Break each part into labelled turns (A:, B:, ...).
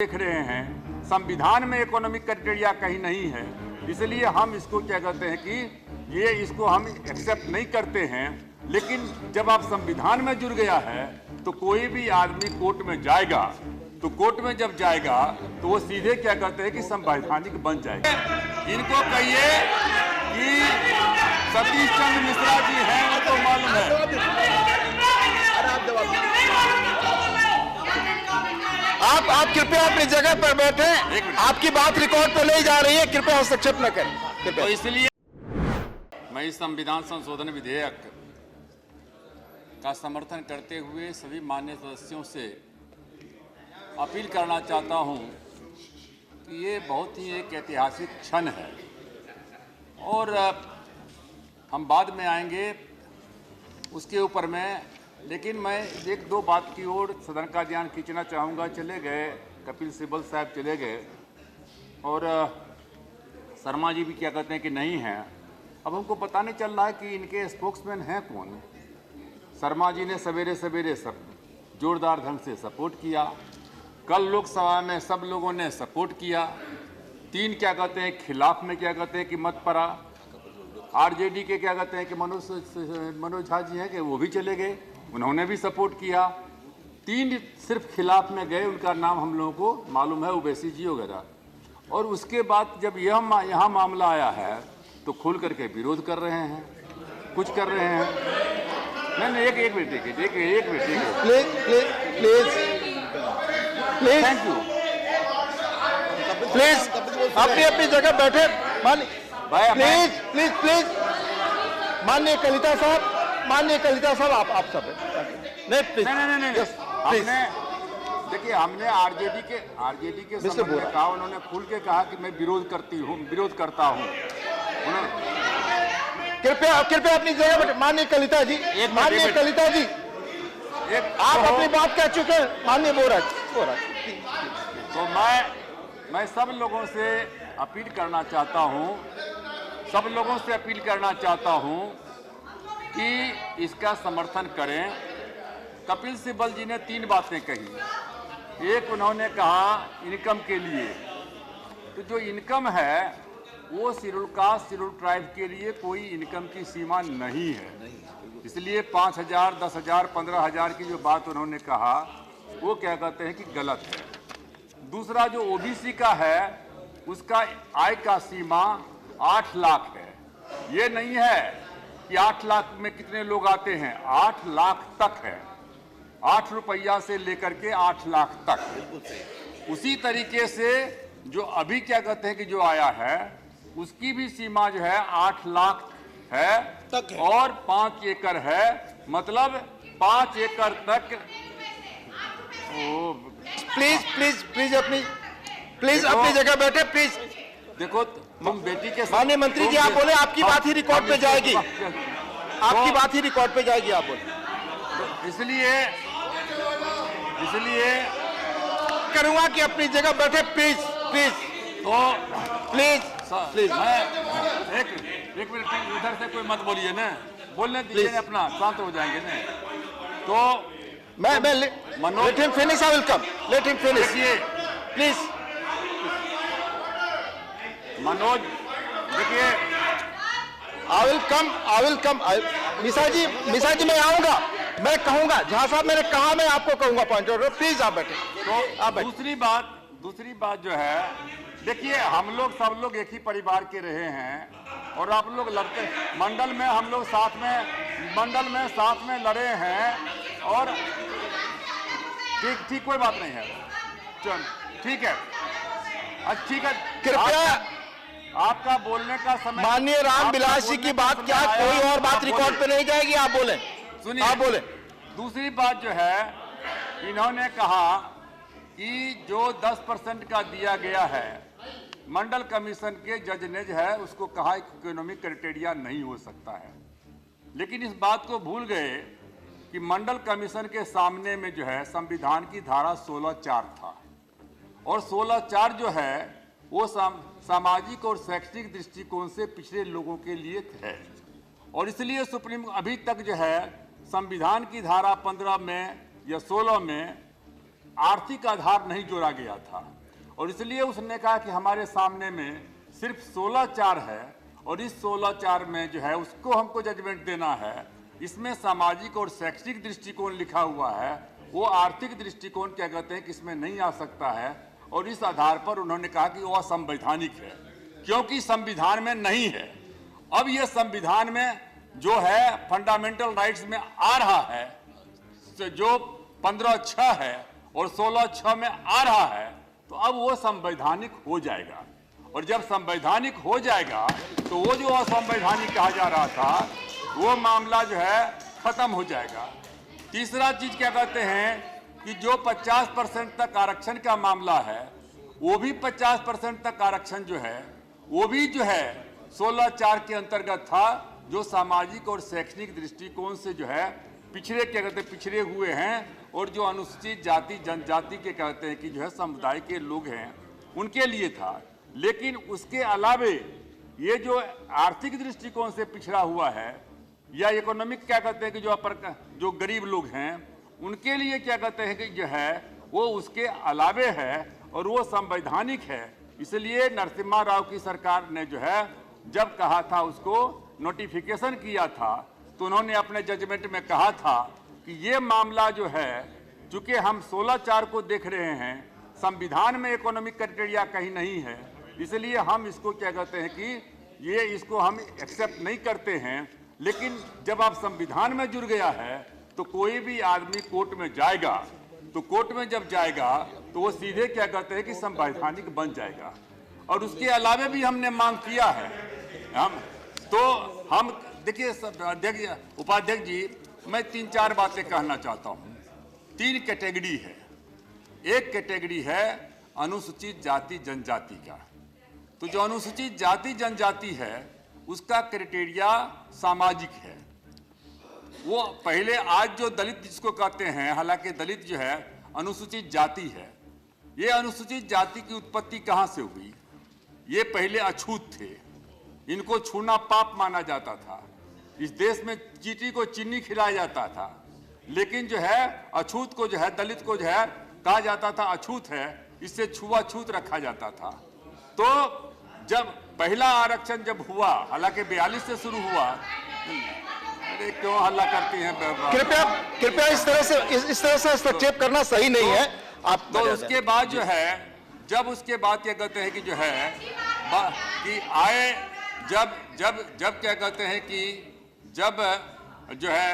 A: देख रहे हैं संविधान में इकोनॉमिक क्राइटेरिया कहीं नहीं है, इसलिए हम इसको क्या कहते हैं कि इसको हम एक्सेप्ट नहीं करते हैं। लेकिन जब आप संविधान में जुड़ गया है तो कोई भी आदमी कोर्ट में जाएगा, तो कोर्ट में जब जाएगा तो वो सीधे क्या कहते हैं कि संवैधानिक बन जाएगा। इनको कहिए कि सतीश चंद्र मिश्रा जी हैं, उनको मालूम है।
B: आप कृपया अपनी जगह पर बैठे, आपकी बात रिकॉर्ड पर ले जा रही है, कृपया हस्तक्षेप न करें।
A: तो इसलिए मैं इस संविधान संशोधन विधेयक का समर्थन करते हुए सभी माननीय सदस्यों से अपील करना चाहता हूं कि ये बहुत ही एक ऐतिहासिक क्षण है और हम बाद में आएंगे उसके ऊपर में, लेकिन मैं एक दो बात की ओर सदन का ध्यान खींचना चाहूँगा। चले गए कपिल सिब्बल साहब, चले गए और शर्मा जी भी क्या कहते हैं कि नहीं हैं। अब हमको पता नहीं चल रहा है कि इनके स्पोक्समैन हैं कौन। शर्मा जी ने सवेरे सवेरे सब जोरदार ढंग से सपोर्ट किया, कल लोकसभा में सब लोगों ने सपोर्ट किया, तीन क्या कहते हैं खिलाफ में क्या कहते हैं कि मत पड़ा। आरजेडी के क्या कहते हैं कि मनोज झा जी हैं कि वो भी चले गए, उन्होंने भी सपोर्ट किया। तीन सिर्फ खिलाफ में गए, उनका नाम हम लोगों को मालूम है, ओवैसी जी वगैरह। और उसके बाद जब यहाँ मामला आया है तो खुल करके विरोध कर रहे हैं, कुछ कर रहे हैं। नहीं एक मिनट देखिए, एक minute
B: please
A: thank you
B: please अपनी जगह बैठे। प्लीज माननीय कलिता साहब, आप सब नहीं प्लीज
A: नहीं। देखिए हमने आरजेडी के संबंध में कहा, उन्होंने खुल के कहा कि मैं विरोध करता हूं।
B: कृपया अपनी जगह बैठे। माननीय कलिता जी, आप अपनी बात कह चुके हैं। माननीय बोरा
A: तो मैं सब लोगों से अपील करना चाहता हूं कि इसका समर्थन करें। कपिल सिब्बल जी ने तीन बातें कही। एक, उन्होंने कहा इनकम के लिए, तो जो इनकम है वो शेड्यूल कास्ट शेड्यूल ट्राइब के लिए कोई इनकम की सीमा नहीं है, इसलिए 5,000, 10,000, 15,000 की जो बात उन्होंने कहा वो क्या कहते हैं कि गलत है। दूसरा, जो ओबीसी का है उसका आय का सीमा 8 लाख है। ये नहीं है कि 8 लाख में कितने लोग आते हैं, 8 लाख तक है, 8 रुपया से लेकर के 8 लाख तक। उसी तरीके से जो अभी क्या कहते हैं कि जो आया है उसकी भी सीमा जो है 8 लाख है और 5 एकड़ है, मतलब 5 एकड़ तक।
B: प्लीज अपनी जगह बैठे। प्लीज
A: देखो, तुम बेटी के
B: माननीय मंत्री जी, आप बोले, आपकी बात ही रिकॉर्ड पे जाएगी, आपकी बात ही रिकॉर्ड पे जाएगी, आप बोले।
A: तो इसलिए
B: करूंगा कि अपनी जगह बैठे। प्लीज
A: मैं एक मिनट इधर से कोई मत बोलिए ना, बोलने दीजिए ना, अपना शांत हो जाएंगे ना। तो
B: मैं let him finish, I will come, let him finish please.
A: Manoj देखिए,
B: I will come. Mishra ji मैं आऊंगा, मैं कहूंगा, झा साहब मैंने कहा, मैं आपको कहूंगा पॉइंट आउट। प्लीज आप बैठे।
A: तो आप दूसरी बात जो है, देखिए हम लोग सब लोग एक ही परिवार के रहे हैं और आप लोग लड़ते मंडल में, हम लोग साथ में लड़े हैं और ठीक कोई बात नहीं है। चल ठीक है, अच्छा ठीक है।
B: कृपया
A: आपका बोलने का समय।
B: माननीय रामविलास जी की बात, क्या कोई और बात रिकॉर्ड पे नहीं जाएगी? आप बोले,
A: सुनिए,
B: आप बोले।
A: दूसरी बात जो है, इन्होंने कहा कि जो 10% का दिया गया है, मंडल कमीशन के जज ने जो है उसको कहा इकोनॉमिक क्राइटेरिया नहीं हो सकता है। लेकिन इस बात को भूल गए कि मंडल कमीशन के सामने में जो है संविधान की धारा 16(4) था और 16(4) जो है वो सामाजिक और शैक्षणिक दृष्टिकोण से पिछड़े लोगों के लिए है। और इसलिए सुप्रीम अभी तक जो है संविधान की धारा 15 में या 16 में आर्थिक आधार नहीं जोड़ा गया था, और इसलिए उसने कहा कि हमारे सामने में सिर्फ 16(4) है और इस 16(4) में जो है उसको हमको जजमेंट देना है। इसमें सामाजिक और शैक्षिक दृष्टिकोण लिखा हुआ है, वो आर्थिक दृष्टिकोण क्या कहते हैं कि इसमें नहीं आ सकता है, और इस आधार पर उन्होंने कहा कि वो असंवैधानिक है क्योंकि संविधान में नहीं है। अब ये संविधान में जो है फंडामेंटल राइट्स में आ रहा है, जो 15(6) है और 16(6) में आ रहा है, तो अब वो संवैधानिक हो जाएगा, और जब संवैधानिक हो जाएगा तो वो जो असंवैधानिक कहा जा रहा था वो मामला जो है खत्म हो जाएगा। तीसरा चीज क्या कहते हैं कि जो 50% तक आरक्षण का मामला है, वो भी 50% तक आरक्षण जो है वो भी जो है 16(4) के अंतर्गत था, जो सामाजिक और शैक्षणिक दृष्टिकोण से जो है पिछड़े क्या कहते हैं पिछड़े हुए हैं, और जो अनुसूचित जाति जनजाति के कहते हैं कि जो है समुदाय के लोग हैं उनके लिए था। लेकिन उसके अलावे ये जो आर्थिक दृष्टिकोण से पिछड़ा हुआ है या इकोनॉमिक क्या कहते हैं कि जो गरीब लोग हैं उनके लिए क्या कहते हैं कि जो है वो उसके अलावे है और वो संवैधानिक है। इसलिए नरसिम्हा राव की सरकार ने जो है जब कहा था उसको नोटिफिकेशन किया था, तो उन्होंने अपने जजमेंट में कहा था कि ये मामला जो है चूंकि हम 16(4) को देख रहे हैं, संविधान में इकोनॉमिक क्राइटेरिया कहीं नहीं है, इसलिए हम इसको क्या कहते हैं कि ये इसको हम एक्सेप्ट नहीं करते हैं। लेकिन जब आप संविधान में जुड़ गया है तो कोई भी आदमी कोर्ट में जाएगा, तो कोर्ट में जब जाएगा तो वो सीधे क्या कहते हैं कि संवैधानिक बन जाएगा। और उसके अलावे भी हमने मांग किया है, हम देखिए उपाध्यक्ष जी, मैं 3-4 बातें कहना चाहता हूँ। 3 कैटेगरी है। एक कैटेगरी है अनुसूचित जाति जनजाति का, तो जो अनुसूचित जाति जनजाति है उसका क्राइटेरिया सामाजिक है। वो पहले आज जो दलित जिसको कहते हैं, हालांकि दलित जो है अनुसूचित जाति है, ये अनुसूचित जाति की उत्पत्ति कहाँ से हुई? ये पहले अछूत थे, इनको छूना पाप माना जाता था। इस देश में चींटी को चीनी खिलाया जाता था, लेकिन जो है अछूत को जो है दलित को जो है कहा जाता था अछूत है, इससे छुआछूत रखा जाता था। तो जब पहला आरक्षण जब हुआ, हालांकि 42 से शुरू हुआ, अरे क्यों हल्ला करती हैं?
B: कृपया इस तरह से हस्तक्षेप करना सही नहीं है आप।
A: तो उसके बाद जो है उसके बाद क्या कहते हैं कि जो है कि आए जब क्या कहते हैं कि जब जो है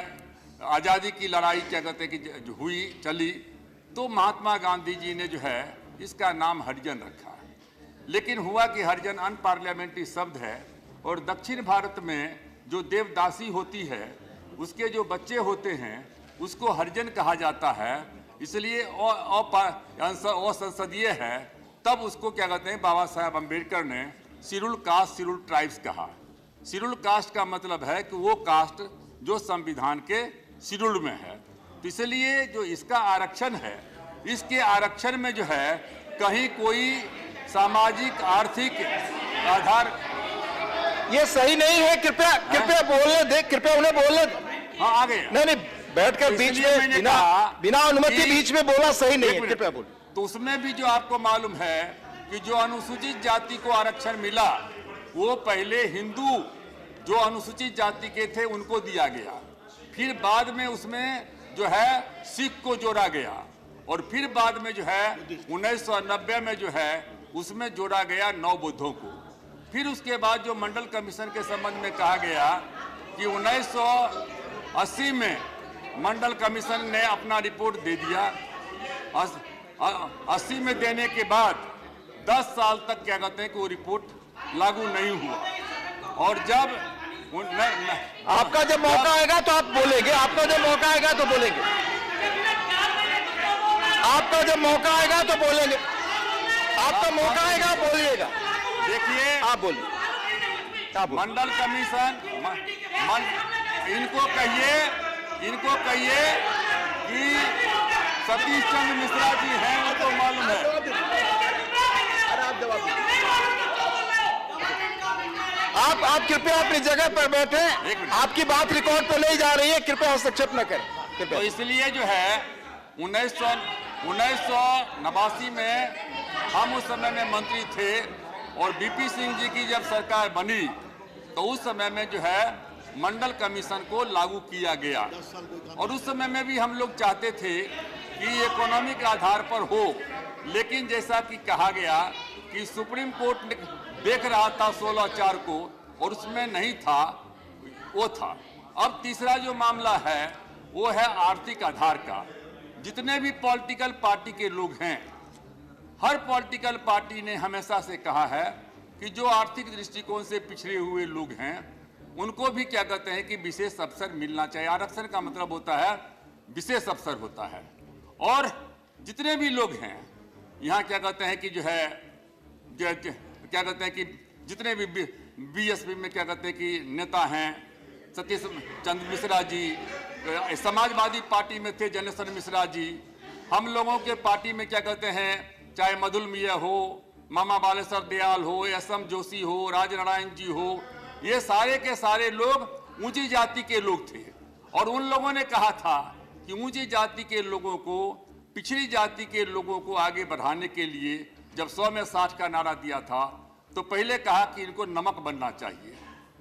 A: आज़ादी की लड़ाई क्या कहते हैं कि हुई चली, तो महात्मा गांधी जी ने जो है इसका नाम हरिजन रखा। लेकिन हुआ कि हरिजन अनपार्लियामेंट्री शब्द है, और दक्षिण भारत में जो देवदासी होती है उसके जो बच्चे होते हैं उसको हरिजन कहा जाता है, इसलिए असंसदीय है। तब उसको क्या कहते हैं बाबा साहब अम्बेडकर ने शेड्यूल कास्ट शेड्यूल ट्राइब्स कहा। शेड्यूल कास्ट का मतलब है कि वो कास्ट जो संविधान के शेड्यूल में है। तो इसलिए जो इसका आरक्षण है, इसके आरक्षण में जो है कहीं कोई सामाजिक आर्थिक आधार
B: ये सही नहीं है। कृपया बोलने दे, कृपया उन्हें बोलने दे।
A: हाँ आ गए।
B: नहीं बैठकर बीच में बिना अनुमति बीच में बोला सही नहीं है। कृपया बोल।
A: तो उसमें भी जो आपको मालूम है कि जो अनुसूचित जाति को आरक्षण मिला वो पहले हिंदू जो अनुसूचित जाति के थे उनको दिया गया, फिर बाद में उसमें जो है सिख को जोड़ा गया, और फिर बाद में जो है 1990 में जो है उसमें जोड़ा गया 9 बुद्धों को। फिर उसके बाद जो मंडल कमीशन के संबंध में कहा गया कि 1980 में मंडल कमीशन ने अपना रिपोर्ट दे दिया। 80 में देने के बाद 10 साल तक क्या कहते हैं कि वो रिपोर्ट लागू नहीं हुआ। और जब
B: आपका जब मौका आएगा तो आप बोलेंगे, आपका जब मौका आएगा तो बोलेंगे, आपका जब मौका आएगा तो बोलेंगे, आपका मौका आएगा बोलिएगा।
A: देखिए
B: आप बोलिए।
A: मंडल कमीशन इनको कहिए कि सतीश चंद्र मिश्रा जी हैं, उनको मालूम है।
B: आप कृपया अपनी जगह पर बैठे, आपकी बात रिकॉर्ड पर नहीं जा रही है, कृपया हस्तक्षेप न करें।
A: तो इसलिए जो है 1989 में हम उस समय में मंत्री थे और बीपी सिंह जी की जब सरकार बनी तो उस समय में जो है मंडल कमीशन को लागू किया गया और उस समय में भी हम लोग चाहते थे कि इकोनॉमिक आधार पर हो, लेकिन जैसा कि कहा गया कि सुप्रीम कोर्ट ने देख रहा था 16/4 को और उसमें नहीं था, वो था। अब तीसरा जो मामला है वो है आर्थिक आधार का। जितने भी पॉलिटिकल पार्टी के लोग हैं, हर पॉलिटिकल पार्टी ने हमेशा से कहा है कि जो आर्थिक दृष्टिकोण से पिछड़े हुए लोग हैं उनको भी क्या कहते हैं कि विशेष अवसर मिलना चाहिए। आरक्षण का मतलब होता है विशेष अवसर होता है। और जितने भी लोग हैं यहाँ क्या कहते हैं कि जो है क्या कहते हैं कि जितने भी बीएसपी में क्या कहते हैं कि नेता हैं, सतीश चंद्र मिश्रा जी, समाजवादी पार्टी में थे जनेश्वर मिश्रा जी, हम लोगों के पार्टी में क्या कहते हैं चाहे मधुल मिया हो, मामा बालेश्वर दयाल हो, एसएम जोशी हो, राजनारायण जी हो, ये सारे के सारे लोग ऊंची जाति के लोग थे और उन लोगों ने कहा था कि ऊंची जाति के लोगों को पिछड़ी जाति के लोगों को आगे बढ़ाने के लिए जब 100 में 60 का नारा दिया था तो पहले कहा कि इनको नमक बनना चाहिए।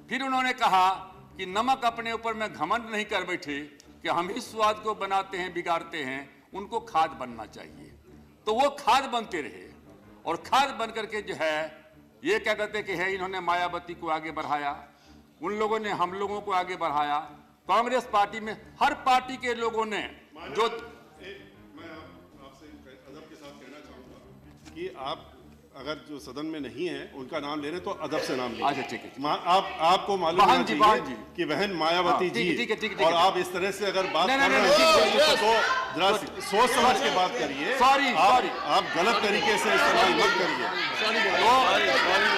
A: फिर उन्होंने कहा कि नमक अपने ऊपर में घमंड नहीं कर बैठे कि हम ही स्वाद को बनाते हैं बिगाड़ते हैं, उनको खाद बनना चाहिए। तो वो खाद बनते रहे और खाद बन करके जो है ये क्या कहते हैं कि है इन्होंने मायावती को आगे बढ़ाया, उन लोगों ने हम लोगों को आगे बढ़ाया। कांग्रेस पार्टी में हर पार्टी के लोगों ने जो
C: मैं आपसे अदब के साथ कहना चाहूंगा कि आप अगर जो सदन में नहीं है उनका नाम ले रहे तो अदब से नाम ले।
A: अच्छा ठीक है।
C: आपको मालूम होना चाहिए कि बहन मायावती जी और आप इस तरह से अगर बात कर रहे हैं तो जरा सोच समझ के बात करिए।
A: सॉरी
C: आप गलत तरीके से इस्तेमाल